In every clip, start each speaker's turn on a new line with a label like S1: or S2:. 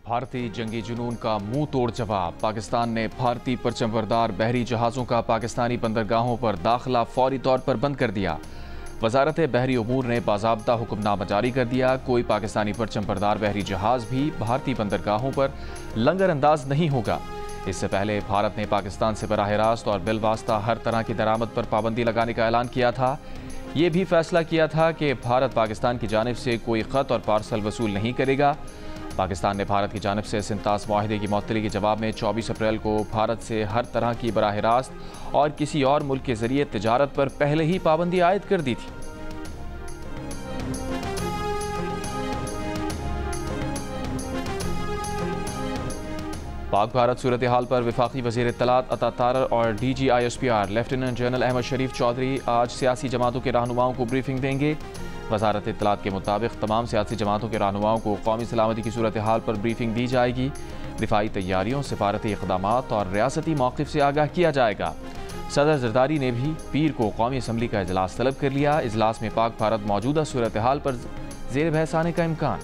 S1: भारतीय जंगी जुनून का मुंह तोड़ जवाब। पाकिस्तान ने भारतीय परचमबरदार बहरी जहाज़ों का पाकिस्तानी बंदरगाहों पर दाखिला फौरी तौर पर बंद कर दिया। वजारत बहरी उमूर ने बाज़ाब्ता हुक्मनामा जारी कर दिया। कोई पाकिस्तानी परचमबरदार बहरी जहाज़ भी भारतीय बंदरगाहों पर लंगर अंदाज नहीं होगा। इससे पहले भारत ने पाकिस्तान से बराह रास्त और बिलवास्ता हर तरह की दरामद पर पाबंदी लगाने का ऐलान किया था। ये भी फैसला किया था कि भारत पाकिस्तान की जानिब से कोई ख़त और पार्सल वसूल नहीं करेगा। पाकिस्तान ने भारत की जानिब से सिंतास मुआहदे की मुअत्तली के जवाब में 24 अप्रैल को भारत से हर तरह की बराह रास्त और किसी और मुल्क के जरिए तिजारत पर पहले ही पाबंदी आयद कर दी थी। पाक भारत सूरत हाल पर वफाकी वज़ीर इत्तलात अता तारर और DGISPR लेफ्टिनेंट जनरल अहमद शरीफ चौधरी आज सियासी जमातों के रहनुमाओं को ब्रीफिंग देंगे। वजारत इत्तलात के मुताबिक तमाम सियासी जमातों के रहनुमाओं को कौमी सलामती की सूरत हाल पर ब्रीफिंग दी जाएगी। दिफाई तैयारियों, सिफारती इक़दामात और रियासती मौक़िफ़ से आगाह किया जाएगा। सदर जरदारी ने भी पीर को कौमी असम्बली का इजलास तलब कर लिया। इजलास में पाक भारत मौजूदा सूरत हाल पर ज़ेर बहस आने का इम्कान।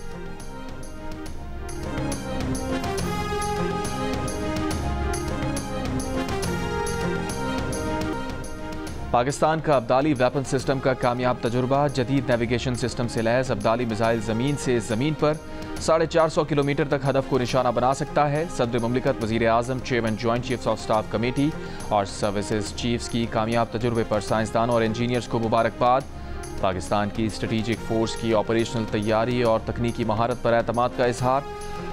S1: पाकिस्तान का अब्दाली वेपन सिस्टम का कामयाब तजुर्बा। जदीद नेविगेशन सिस्टम से लैस अब्दाली मिसाइल ज़मीन से ज़मीन पर 450 किलोमीटर तक हदफ को निशाना बना सकता है। सदर मुमलिकत, वज़ीर आज़म, chairman joint chiefs of staff committee और सर्विसेज चीफ्स की कामयाब तजुर्बे पर साइंसदानों और इंजीनियर्स को मुबारकबाद। पाकिस्तान की स्ट्रेटिजिक फोर्स की ऑपरेशनल तैयारी और तकनीकी महारत पर एतमाद का इजहार।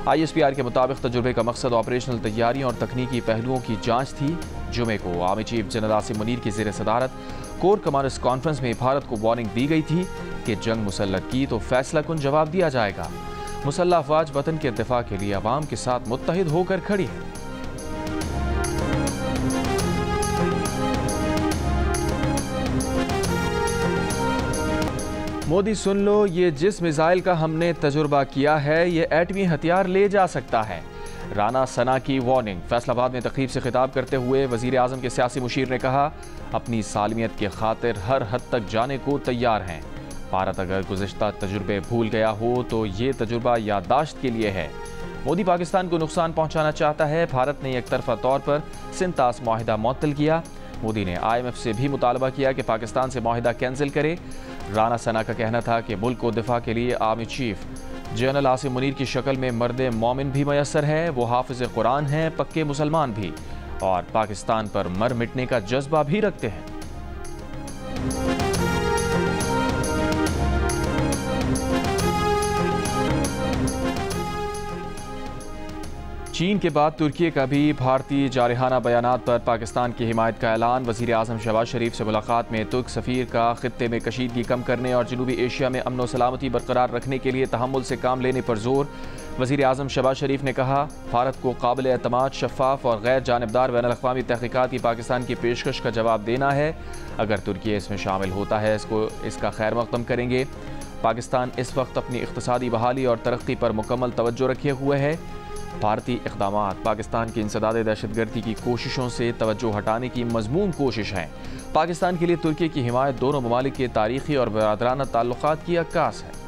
S1: ISPR के मुताबिक तजुर्बे का मकसद ऑपरेशनल तैयारी और तकनीकी पहलुओं की जांच थी। जुमे को army chief general Asim Munir की ज़ेर सदारत कोर कमांडर्स कॉन्फ्रेंस में भारत को वार्निंग दी गई थी कि जंग मुसल्लत की तो फैसला कुन जवाब दिया जाएगा। मुसल्लह अफवाज वतन के दिफा के लिए अवाम के साथ मुत्तहिद होकर खड़ी है। मोदी सुन लो, ये जिस मिसाइल का हमने तजुर्बा किया है ये एटमी हथियार ले जा सकता है। राना सना की वार्निंग। फैसलाबाद में तकरीब से खिताब करते हुए वज़ीर आज़म के सियासी मुशीर ने कहा, अपनी सालमियत के खातिर हर हद तक जाने को तैयार हैं। भारत अगर गुज़िश्ता तजुर्बे भूल गया हो तो ये तजुर्बा याददाश्त के लिए है। मोदी पाकिस्तान को नुकसान पहुँचाना चाहता है। भारत ने एक तरफा तौर पर सिंतास मुआहिदा मुअत्तल किया। मोदी ने IMF से भी मुतालबा किया कि पाकिस्तान से मुआहिदा कैंसिल करे। राना सना का कहना था कि मुल्क को दिफा के लिए army chief general Asim Munir की शक्ल में मर्द मोमिन भी मयसर है। वो हाफिज कुरान हैं, पक्के मुसलमान भी, और पाकिस्तान पर मर मिटने का जज्बा भी रखते हैं। चीन के बाद तुर्की का भी भारतीय जारहाना बयानात पर पाकिस्तान की हिमायत का ऐलान। वज़ीर आज़म शहबाज शरीफ से मुलाकात में तुर्क सफ़ीर का खित्ते में कशीदगी कम करने और जनूबी एशिया में अमन व सलामती बरकरार रखने के लिए तहम्मुल से काम लेने पर जोर। वज़ीर आज़म शहबाज शरीफ ने कहा, भारत को काबिल एतमाद, शफ़ाफ और गैर जानिबदार बैनुल अक़वामी तहक़ीक़ात की पाकिस्तान की पेशकश का जवाब देना है। अगर तुर्की इसमें शामिल होता है इसका खैर मक़दम करेंगे। पाकिस्तान इस वक्त अपनी इक़्तिसादी बहाली और तरक्की पर मुकम्मल तवज्जो रखे हुए है। भारतीय इक़दामात पाकिस्तान की इंसदाद दहशतगर्दी की कोशिशों से तवज्जो हटाने की मज़मूम कोशिश है। पाकिस्तान के लिए तुर्की की हिमायत दोनों ममालिक के तारीख़ी और बरादराना ताल्लुक़ात की अक्कास है।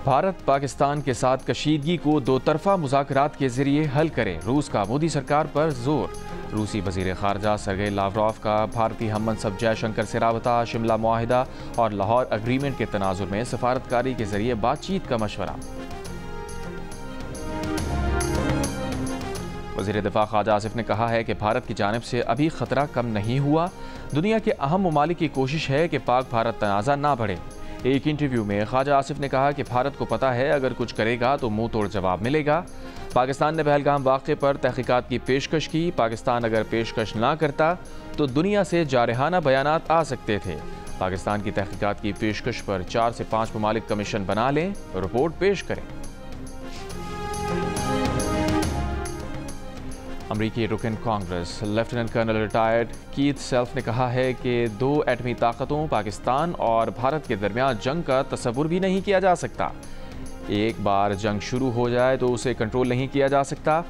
S1: भारत पाकिस्तान के साथ कशीदगी को दो तरफा मुज़ाकरात के जरिए हल करे। रूस का मोदी सरकार पर जोर। रूसी वज़ीर ख़ारजा सरगेई लावरोव का भारतीय हम-मनसब जयशंकर से राबता। शिमला मुआहिदा और लाहौर एग्रीमेंट के तनाजुर में सफारतकारी के जरिए बातचीत का मशवरा। वज़ीर दिफा ख्वाजा आसिफ ने कहा है कि भारत की जानिब से अभी ख़तरा कम नहीं हुआ। दुनिया के अहम ममालिक की कोशिश है कि पाक भारत तनाज़ा ना बढ़े। एक इंटरव्यू में ख्वाजा आसिफ ने कहा कि भारत को पता है अगर कुछ करेगा तो मुंह तोड़ जवाब मिलेगा। पाकिस्तान ने पहलगाम वाक़े पर तहक़ीक़ात की पेशकश की। पाकिस्तान अगर पेशकश ना करता तो दुनिया से जारहाना बयानात आ सकते थे। पाकिस्तान की तहक़ीक़ात की पेशकश पर 4 से 5 ममालिक कमीशन बना लें, रिपोर्ट पेश करें। अमरीकी रुकन Congress lieutenant colonel retired Keith Self ने कहा है कि दो एटमी ताकतों पाकिस्तान और भारत के दरमियान जंग का तस्वुर भी नहीं किया जा सकता। एक बार जंग शुरू हो जाए तो उसे कंट्रोल नहीं किया जा सकता।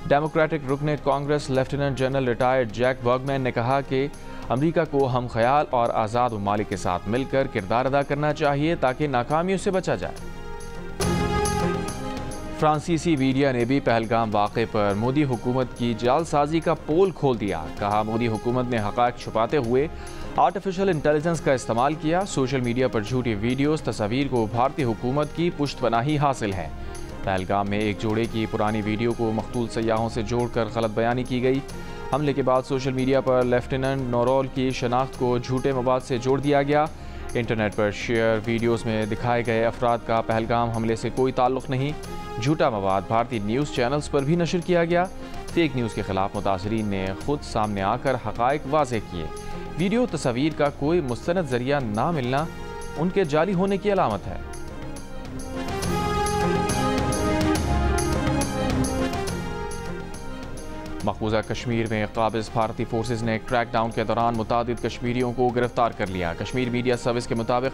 S1: डेमोक्रेटिक रुकने Congress lieutenant general retired Jack Bergman ने कहा कि अमेरिका को हम ख्याल और आज़ाद ममालिक के साथ मिलकर किरदार अदा करना चाहिए ताकि नाकामियों से बचा जाए। फ्रांसीसी मीडिया ने भी पहलगाम वाक़े पर मोदी हुकूमत की जालसाजी का पोल खोल दिया। कहा, मोदी हुकूमत ने हक़ाइक़ छुपाते हुए आर्टिफिशियल इंटेलिजेंस का इस्तेमाल किया। सोशल मीडिया पर झूठी वीडियोस, तस्वीर को भारतीय हुकूमत की पुश्तपनाही हासिल है। पहलगाम में एक जोड़े की पुरानी वीडियो को मकतूल सयाहों से जोड़कर गलत बयानी की गई। हमले के बाद सोशल मीडिया पर लेफ्टिनेंट नोरोल की शनाख्त को झूठे मवाद से जोड़ दिया गया। इंटरनेट पर शेयर वीडियोस में दिखाए गए अफराद का पहलगाम हमले से कोई ताल्लुक़ नहीं। झूठा मवाद भारतीय न्यूज़ चैनल्स पर भी नशर किया गया। फेक न्यूज़ के खिलाफ मुतासरीन ने खुद सामने आकर हक़ाइक़ वाज़ेह किए। वीडियो तस्वीर का कोई मुस्तनद ज़रिया ना मिलना उनके जाली होने की अलामत है। मकबूजा कश्मीर में काबिज़ भारतीय फोर्सेज ने क्रैकडाउन के दौरान मुतादिद कश्मीरियों को गिरफ्तार कर लिया। कश्मीर मीडिया सर्विस के मुताबिक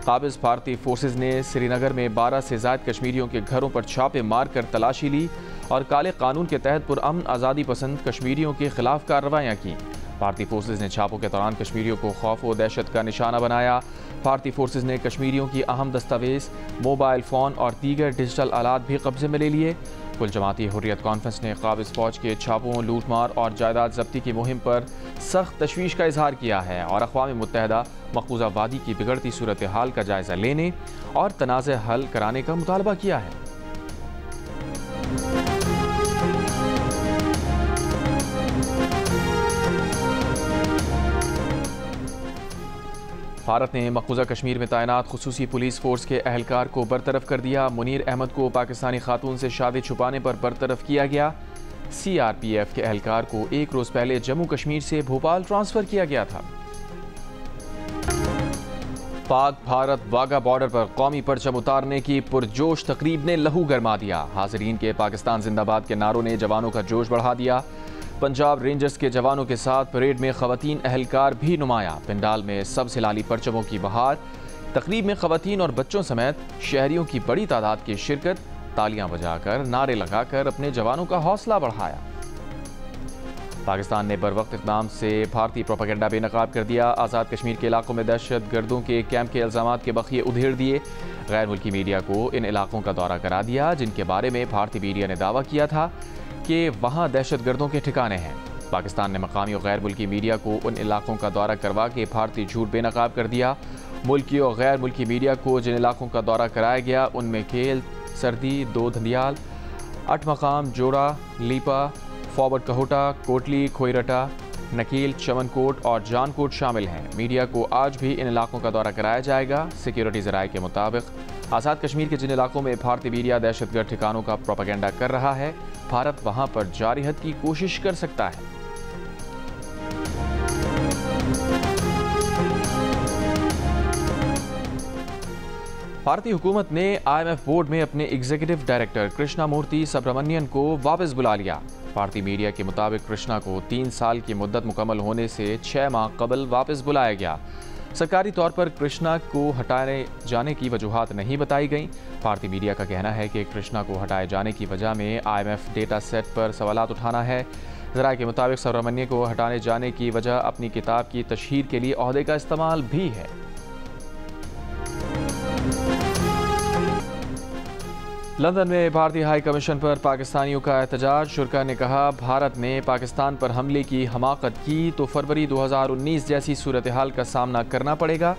S1: काबिज़ भारतीय फोर्सेज ने श्रीनगर में 12 से ज़ायद कश्मीरियों के घरों पर छापे मार कर तलाशी ली और काले कानून के तहत पुरअमन आज़ादी पसंद कश्मीरियों के खिलाफ कार्रवाइयाँ की। भारतीय फोर्सेज ने छापों के दौरान कश्मीरियों को खौफ व दहशत का निशाना बनाया। भारतीय फोर्सेज ने कश्मीरियों की अहम दस्तावेज़, मोबाइल फ़ोन और दीगर डिजिटल आलात भी कब्जे में ले लिए। कुल जमाती हुर्रियत कॉन्फ्रेंस ने काबिज़ फ़ौज के छापों, लूटमार और जायदाद ज़ब्ती की मुहिम पर सख्त तशवीश का इजहार किया है और अक़वाम मुत्तहिदा मकबूजा वादी की बिगड़ती सूरत हाल का जायज़ा लेने और तनाज़े हल कराने का मुतालबा किया है। भारत ने मकबूजा कश्मीर में तैनात खुसूसी पुलिस फोर्स के अहलकार को बरतरफ कर दिया। मुनीर अहमद को पाकिस्तानी खातून से शादी छुपाने पर बरतरफ किया गया। CRPF के अहलकार को एक रोज़ पहले जम्मू कश्मीर से भोपाल ट्रांसफ़र किया गया था। पाक भारत वाघा बॉर्डर पर कौमी परचम उतारने की पुरजोश तकरीब ने लहू गरमा दिया। हाज़रीन के पाकिस्तान जिंदाबाद के नारों ने जवानों का जोश बढ़ा दिया। पंजाब रेंजर्स के जवानों के साथ परेड में ख़वातीन अहलकार भी नुमाया। पिंडाल में सबसे लाली परचमों की बहार। तकरीब में ख़वातीन और बच्चों समेत शहरियों की बड़ी तादाद की शिरकत। तालियां बजाकर, नारे लगाकर अपने जवानों का हौसला बढ़ाया। पाकिस्तान ने बरवक्त इक़दाम से भारतीय प्रोपेगेंडा बेनकाब कर दिया। आज़ाद कश्मीर के इलाकों में दहशत गर्दों के कैंप के इल्ज़ामात के बखिए उधेड़ दिए। गैर मुल्की मीडिया को इन इलाकों का दौरा करा दिया जिनके बारे में भारतीय मीडिया ने दावा किया था कि वहाँ दहशत गर्दों के ठिकाने हैं। पाकिस्तान ने मकामी और गैर मुल्की मीडिया को उन इलाकों का दौरा करवा के भारतीय झूठ बेनकाब कर दिया। मुल्की और गैर मुल्की मीडिया को जिन इलाकों का दौरा कराया गया उनमें केल, सर्दी, दो धंदियाल, अठ मकाम, जोड़ा, लीपा, फॉरवर्ड कहोटा, कोटली, खोईरटा, नकील, चमनकोट और जानकोट शामिल हैं। मीडिया को आज भी इन इलाकों का दौरा कराया जाएगा। सिक्योरिटी ज़राए के मुताबिक आज़ाद कश्मीर के जिन इलाकों में भारतीय मीडिया दहशतगर्द ठिकानों का प्रोपेगेंडा कर रहा है, भारत वहां पर जारी हद की कोशिश कर सकता है। भारतीय हुकूमत ने IMF बोर्ड में अपने एग्जीक्यूटिव डायरेक्टर कृष्णा मूर्ति सुब्रमण्यन को वापस बुला लिया। भारतीय मीडिया के मुताबिक कृष्णा को 3 साल की मुद्दत मुकम्मल होने से 6 माह कबल वापस बुलाया गया। सरकारी तौर पर कृष्णा को हटाए जाने की वजूहात नहीं बताई गई। भारतीय मीडिया का कहना है कि कृष्णा को हटाए जाने की वजह में IMF डेटा सेट पर सवालात उठाना है। ज़राए के मुताबिक सुब्रमण्यन को हटाने जाने की वजह अपनी किताब की तशहीर के लिए ओहदे का इस्तेमाल भी है। लंदन में भारतीय हाई कमीशन पर पाकिस्तानियों का एहतजाज। शुरा ने कहा, भारत ने पाकिस्तान पर हमले की हमाकत की तो फरवरी 2019 जैसी सूरत हाल का सामना करना पड़ेगा।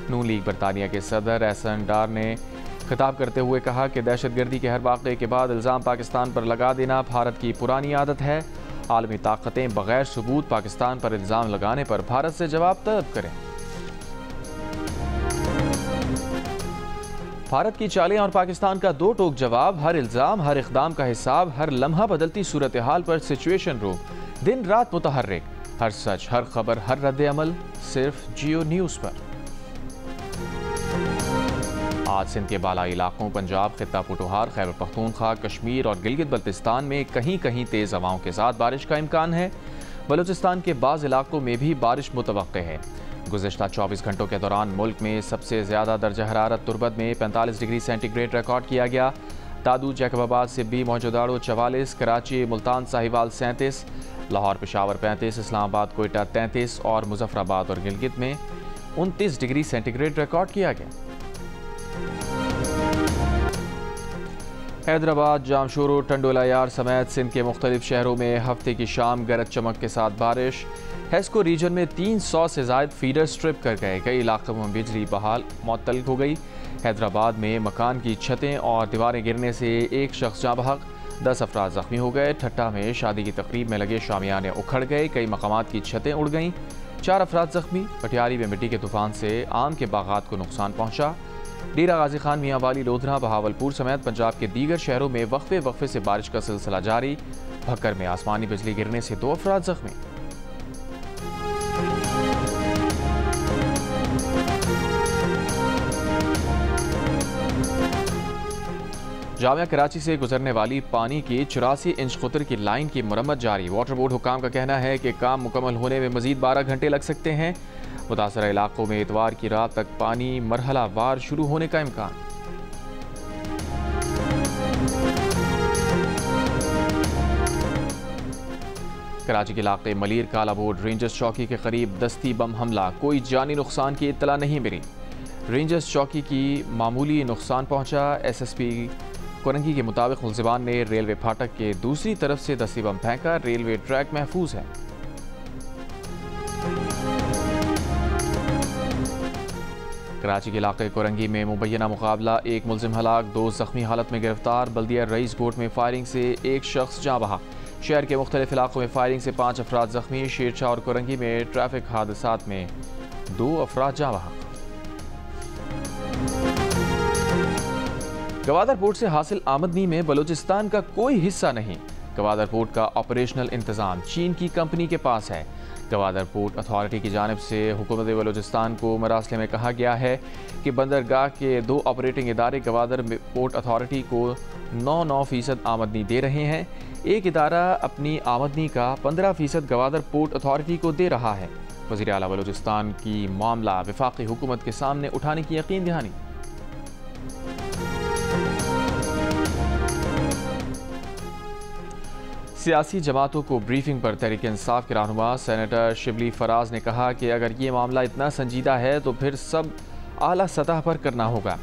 S1: नून लीग बरतानिया के सदर एहसन डार ने खिताब करते हुए कहा कि दहशतगर्दी के हर वाक़े के बाद इल्ज़ाम पाकिस्तान पर लगा देना भारत की पुरानी आदत है। आलमी ताकतें बग़ैर सबूत पाकिस्तान पर इल्ज़ाम लगाने पर भारत से जवाब तलब करें। भारत की चालें और पाकिस्तान का दो टोक जवाब। हर इल्ज़ाम, हर इक़दाम का हिसाब, हर लम्हा बदलती सूरत हाल पर सिचुएशन रूम, दिन रात मुतहर्रिक, हर सच, हर खबर, हर रद्द अमल सिर्फ जियो न्यूज़ पर। आज सिंध के बालाई इलाकों, पंजाब, खित्ता पटोहार, खैबर पख्तूनख्वा, कश्मीर और गिलगित बल्तिस्तान में कहीं कहीं तेज़ हवाओं के साथ बारिश का इम्कान है। बलूचिस्तान के बाज़ इलाकों में भी बारिश मुतवक्के है। गुज़िश्ता 24 घंटों के दौरान मुल्क में सबसे ज़्यादा दर्जा हरारत तुर्बत में 45 डिग्री सेंटीग्रेड रिकॉर्ड किया गया। दादू, जैकबाबाद, सिब्बी, मौजूदाड़ो 44, कराची, मुल्तान, साहिवाल 37, लाहौर, पेशावर 35, इस्लामाबाद, कोयटा 33 और मुजफ्फराबाद और गिलगित में 29 डिग्री सेंटीग्रेड रिकॉर्ड किया गया। हैदराबाद, जामशोरो, टंडोलायार समेत सिंध के मुख्तलिफ शहरों में हफ्ते की शाम गरज चमक के साथ बारिश। हेस्को रीजन में 300 से ज़ायद फीडर स्ट्रिप कर गए। कई इलाकों में बिजली बहाल मुअत्तल हो गई। हैदराबाद में मकान की छतें और दीवारें गिरने से एक शख्स जाँ बहक, 10 अफराद ज़ख्मी हो गए। ठट्टा में शादी की तकरीब में लगे शामियाने उखड़ गए। कई मकामात की छतें उड़ गईं, 4 अफराद ज़ख्मी। पटियाली में मिट्टी के तूफान से आम के बागात को नुकसान पहुँचा। डेरा गाजी खान, मियाँ वाली, लोधरा, बहावलपुर समेत पंजाब के दीगर शहरों में वक्फे वक्फे से बारिश का सिलसिला जारी। भक्कर में आसमानी बिजली गिरने से 2 अफराद ज़ख्मी। जामिया कराची से गुजरने वाली पानी की 84 इंच कुतर की लाइन की मरम्मत जारी। वाटर बोर्ड हुकाम का कहना है कि काम मुकम्मल होने में मजीद 12 घंटे लग सकते हैं। मुतासरा इलाकों में इतवार की रात तक पानी मरहला वार शुरू होने का इम्कान। कराची के इलाके मलीर कालाबोर्ड रेंजर्स चौकी के करीब दस्ती बम हमला, कोई जानी नुकसान की इत्तला नहीं मिली। रेंजर्स चौकी की मामूली नुकसान पहुंचा। SSP कोरंगी के मुताबिक मुलजिमान ने रेलवे फाटक के दूसरी तरफ से दस्ती बम फेंका। रेलवे ट्रैक महफूज है। कराची के इलाके कोरंगी में मुबैना मुकाबला, एक मुलजिम हलाक, 2 जख्मी हालत में गिरफ्तार। बल्दिया रईस गोट में फायरिंग से एक शख्स जाँ बहा। शहर के मुख्तलिफ इलाकों में फायरिंग से 5 अफराद जख्मी। शेरशाह और कोरंगी में ट्रैफिक हादसात में 2 अफराद जाँ बहा। गवादर पोर्ट से हासिल आमदनी में बलूचिस्तान का कोई हिस्सा नहीं। गवादर पोर्ट का ऑपरेशनल इंतजाम चीन की कंपनी के पास है। गवादर पोर्ट अथॉरिटी की जानिब से हुकूमत बलूचिस्तान को मरासले में कहा गया है कि बंदरगाह के 2 ऑपरेटिंग इदारे गवादर पोर्ट अथॉरिटी को 9% आमदनी दे रहे हैं। एक इदारा अपनी आमदनी का 15% गवादर पोर्ट अथॉरिटी को दे रहा है। वज़ीर आला बलूचिस्तान की मामला वफाकी हुकूमत के सामने उठाने की यकीन दहानी। सियासी जमातों को ब्रीफिंग पर तहरीक इंसाफ के रहनुमा सेनेटर शिबली फराज ने कहा कि अगर ये मामला इतना संजीदा है तो फिर सब आला सतह पर करना होगा।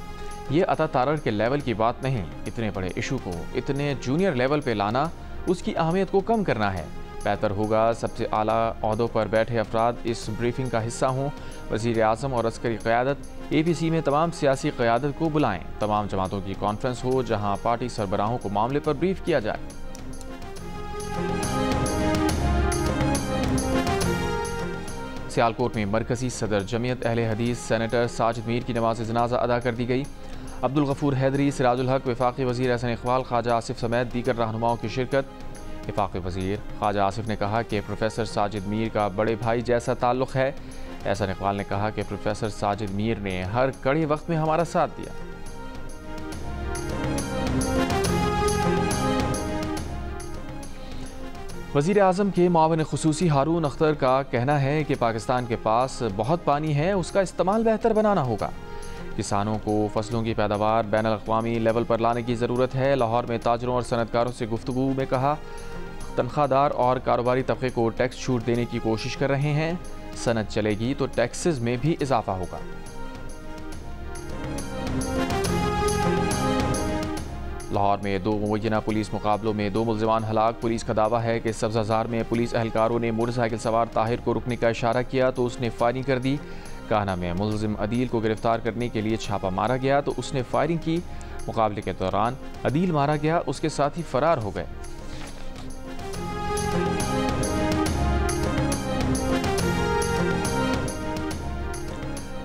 S1: ये अता तारर के लेवल की बात नहीं। इतने बड़े इशू को इतने जूनियर लेवल पे लाना, उसकी अहमियत को कम करना है। बेहतर होगा सबसे आला ओहदों पर बैठे अफराद इस ब्रीफिंग का हिस्सा हों। वज़ीर आज़म और अस्करी क़यादत APC में तमाम सियासी क़यादत को बुलाएं। तमाम जमातों की कॉन्फ्रेंस हो जहाँ पार्टी सरबराहों को मामले पर ब्रीफ किया जाए। सियालकोट में मरकजी सदर जमीयत अहले हदीस सेनेटर साजिद मीर की नमाज जनाजा अदा कर दी गई। अब्दुल गफूर हैदरी, सिराजुल हक, वफाकी वज़ीर एहसन इकबाल, ख्वाजा आसिफ समेत दीगर रहनुमाओं की शिरकत। वफाकी वज़ीर ख्वाजा आसिफ ने कहा कि प्रोफेसर साजिद मीर का बड़े भाई जैसा ताल्लुक़ है। एहसन इकबाल ने कहा कि प्रोफेसर साजिद मीर ने हर कड़े वक्त में हमारा साथ दिया। वज़ीर आज़म के मुआविन ख़ुसूसी हारून अख्तर का कहना है कि पाकिस्तान के पास बहुत पानी है, उसका इस्तेमाल बेहतर बनाना होगा। किसानों को फसलों की पैदावार बैनुल-अक़वामी लेवल पर लाने की ज़रूरत है। लाहौर में ताजरों और सनतकारों से गुफ्तगू में कहा, तनख्वाहदार और कारोबारी तबके को टैक्स छूट देने की कोशिश कर रहे हैं। सनत चलेगी तो टैक्सेस में भी इजाफा होगा। लाहौर में 2 मुबैना पुलिस मुकाबलों में 2 मुलजिमान हलाक। पुलिस का दावा है कि सब्ज़ाजार में पुलिस एहलकारों ने मोटरसाइकिल सवार ताहिर को रुकने का इशारा किया तो उसने फायरिंग कर दी। कान्हा में मुलजिम अदील को गिरफ्तार करने के लिए छापा मारा गया तो उसने फायरिंग की। मुकाबले के दौरान अदील मारा गया, उसके साथी फरार हो गए।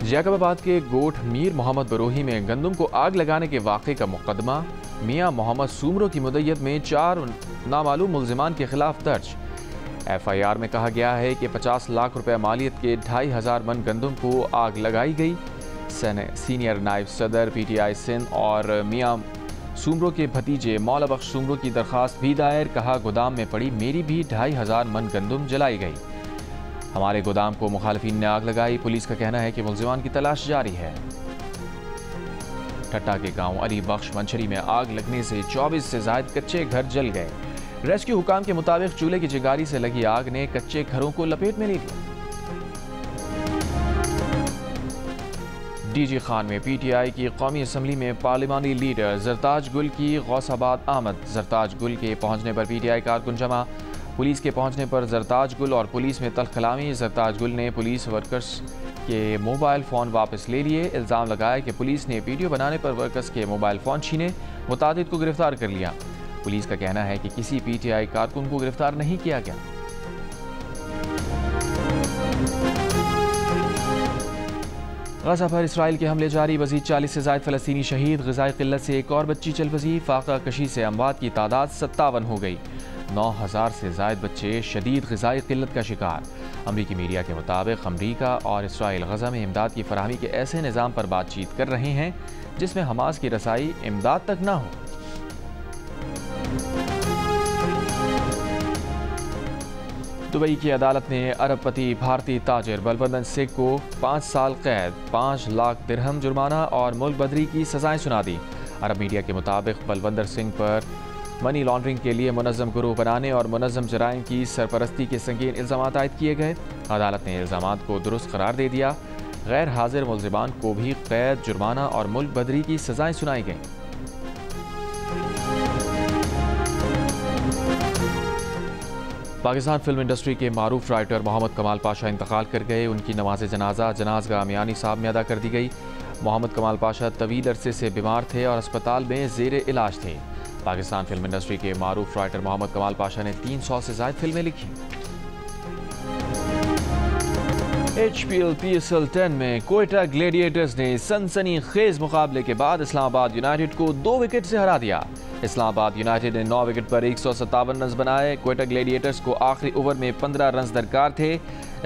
S1: जैकबाबाद के गोठ मीर मोहम्मद बरोही में गंदम को आग लगाने के वाक़े का मुकदमा मियाँ मोहम्मद सूमरो की मुद्दत में 4 नामालूम मुलजिमान के खिलाफ दर्ज। FIR में कहा गया है कि 50 लाख रुपए मालियत के 2500 मन गंदम को आग लगाई गई। सीनियर नायब सदर PTI सिंध और मियाँ सूमरो के भतीजे मौला बख्श सूमरो की दरख्वास्त भी दायर। कहा, गोदाम में पड़ी मेरी भी 2500 मन गंदम जलाई गई। हमारे गोदाम को मुखालिफिन ने आग लगाई। पुलिस का कहना है कि मुलजिमान की तलाश जारी है। ठट्टा के गांव अली बख्श मंछरी में आग लगने से 24 से ज्यादा कच्चे घर जल गए। रेस्क्यू हुकाम के मुताबिक चूल्हे की चिंगारी से लगी आग ने कच्चे घरों को लपेट में ले लिया। डीजी खान में पीटीआई की कौमी असम्बली में पार्लिमानी लीडर जरताज गुल की गौसाबाद आमद। जरताज गुल के पहुंचने पर पीटीआई कारकुन जमा। पुलिस के पहुंचने पर जरताज गुल और पुलिस में तलखलामी। जरताज गुल ने पुलिस वर्कर्स के मोबाइल फ़ोन वापस ले लिए। इल्ज़ाम लगाया कि पुलिस ने वीडियो बनाने पर वर्कर्स के मोबाइल फ़ोन छीने। मुतादिद को गिरफ्तार कर लिया। पुलिस का कहना है कि किसी पीटीआई कारकुन को गिरफ्तार नहीं किया गया। गज़ा पर इसराइल के हमले जारी। मज़ीद 40 से ज़ायद फ़लस्तीनी शहीद। ग़िज़ाई क़िल्लत से एक और बच्ची चल बसी। फाक़ा कशी से अमवात की तादाद 57 हो गई। 9000 से ज़ायद बच्चे शदीद ग़िज़ाई क़िल्लत का शिकार। अमरीकी मीडिया के मुताबिक अमरीका और इसराइल गज़ा में इमदाद की फराहमी के ऐसे निज़ाम पर बातचीत कर रहे हैं जिसमें हमास की रसाई इमदाद तक ना हो। दुबई की अदालत ने अरबपति भारतीय ताजिर बलवंदर सिंह को 5 साल कैद, 5 लाख दिरहम जुर्माना और मुल्क बदरी की सजाएं सुना दी। अरब मीडिया के मुताबिक बलवंदर सिंह पर मनी लॉन्ड्रिंग के लिए मुनज़्ज़म गिरोह बनाने और मुनज़्ज़म जराइम की सरपरस्ती के संगीन इल्ज़ामात आयद किए गए। अदालत ने इल्ज़ामात को दुरुस्त करार दे दिया। गैर हाजिर मुल्ज़िमान को भी कैद, जुर्माना और मुल्क बदरी की सजाएं सुनाई गईं। पाकिस्तान फिल्म इंडस्ट्री के मारूफ राइटर मोहम्मद कमाल पाशा इंतकाल कर गए। उनकी नमाज जनाजा मियानी साहब में अदा कर दी गई। मोहम्मद कमाल पाशा तवील अरसे से बीमार थे और अस्पताल में ज़ेरे इलाज थे। पाकिस्तान फिल्म इंडस्ट्री के मारूफ राइटर मोहम्मद कमाल पाशा ने 300 से ज़ायद फिल्में लिखी। HPL PSL 10 में कोयटा ग्लेडिएटर्स ने सनसनीखेज मुकाबले के बाद इस्लामाबाद यूनाइटेड को 2 विकेट से हरा दिया। इस्लामाबाद यूनाइटेड ने 9 विकेट पर 157 रन बनाए। कोयटा ग्लेडिएटर्स को आखिरी ओवर में 15 रन दरकार थे।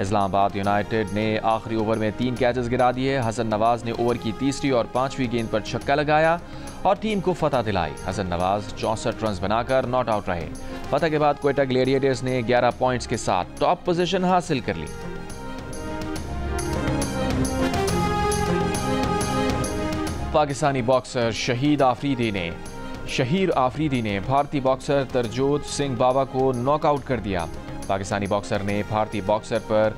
S1: इस्लामाबाद यूनाइटेड ने आखिरी ओवर में 3 कैचेस गिरा दिए। हसन नवाज ने ओवर की तीसरी और 5वीं गेंद पर छक्का लगाया और टीम को फतह दिलाई। हसन नवाज 64 रन बनाकर नॉट आउट रहे। फतह के बाद कोयटा ग्लेडिएटर्स ने 11 पॉइंट्स के साथ टॉप पोजीशन हासिल कर ली। पाकिस्तानी बॉक्सर शहीर आफरीदी ने भारतीय बॉक्सर तरजोत सिंह बाबा को नॉकआउट कर दिया। पाकिस्तानी बॉक्सर ने भारतीय बॉक्सर पर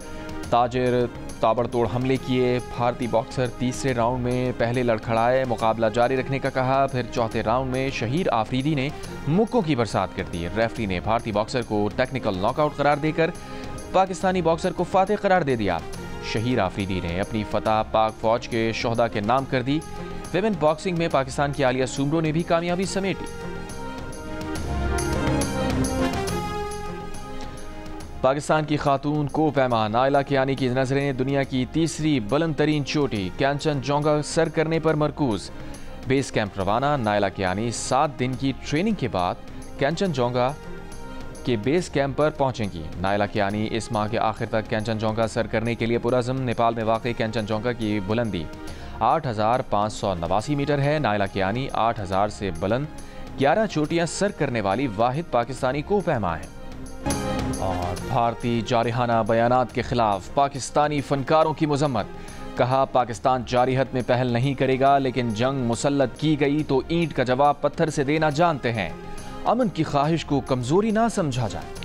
S1: ताबड़तोड़ हमले किए। भारतीय बॉक्सर तीसरे राउंड में पहले लड़खड़ाए, मुकाबला जारी रखने का कहा। फिर चौथे राउंड में शहीर आफरीदी ने मुक्कों की बरसात कर दी। रेफरी ने भारतीय बॉक्सर को टेक्निकल नॉकआउट करार देकर पाकिस्तानी बॉक्सर को फातेह करार दे दिया। शहीर आफरीदी ने अपनी फतह पाक फौज के शोहदा के नाम कर दी। विमेन बॉक्सिंग में पाकिस्तान की आलिया सुमरो ने भी कामयाबी समेटी। पाकिस्तान की खातून को पैमा नायला कियानी की नजरें दुनिया की तीसरी बुलंद तरीन चोटी कंचनजंगा सर करने पर मरकूज। बेस कैंप रवाना। नायला कियानी 7 दिन की ट्रेनिंग के बाद कंचनजंगा के बेस कैंप पर पहुंचेंगी। नायला कियानी इस माह के आखिर तक कंचनजंगा सर करने के लिए पुरअज़्म। नेपाल में वाक़ई कंचनजंगा की बुलंदी 8589 मीटर है। नायला कियानी 8000 से बुलंद 11 चोटियां सर करने वाली वाहिद पाकिस्तानी को पैमा है। और भारतीय जारिहाना बयानात के खिलाफ पाकिस्तानी फनकारों की मजम्मत। कहा, पाकिस्तान जारिहत में पहल नहीं करेगा, लेकिन जंग मुसल्लत की गई तो ईंट का जवाब पत्थर से देना जानते हैं। अमन की ख्वाहिश को कमजोरी ना समझा जाए।